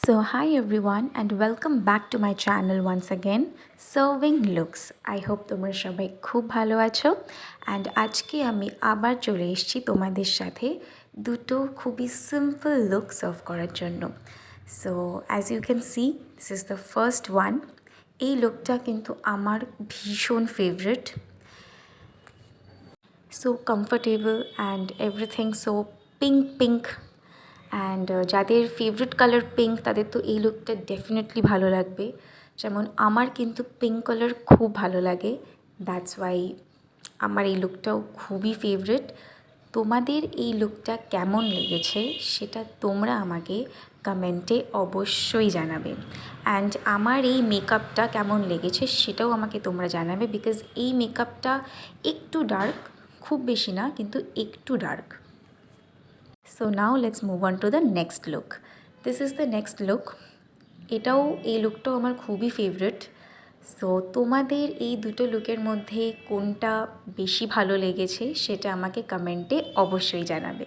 So, hi everyone, and welcome back to my channel once again, Serving Looks. I hope তোমরা সবাই খুব ভালো আছো অ্যান্ড আজকে আমি আবার চলে এসেছি তোমাদের সাথে দুটো খুবই সিম্পল লুক সার্ভ করার জন্য। So as you can see this is the first one. এই লুকটা কিন্তু আমার ভীষণ favourite, so comfortable and everything so pink and যাদের ফেভারিট কালার পিঙ্ক তাদের তো এই লুকটা ডেফিনেটলি ভালো লাগবে। যেমন আমার কিন্তু পিঙ্ক কালার খুব ভালো লাগে, দ্যাটস ওয়াই আমার এই লুকটাও খুবই ফেভারিট। তোমাদের এই লুকটা কেমন লেগেছে সেটা তোমরা আমাকে কমেন্টে অবশ্যই জানাবে, অ্যান্ড আমার এই মেকআপটা কেমন লেগেছে সেটাও আমাকে তোমরা জানাবে, বিকজ এই মেকআপটা একটু ডার্ক, খুব বেশি না কিন্তু একটু dark. So now let's move on to the next look. This is the next look. এটাও এই লুকটাও আমার খুবই ফেভারিট। সো তোমাদের এই দুটো লুকের মধ্যে কোনটা বেশি ভালো লেগেছে সেটা আমাকে কমেন্টে অবশ্যই জানাবে।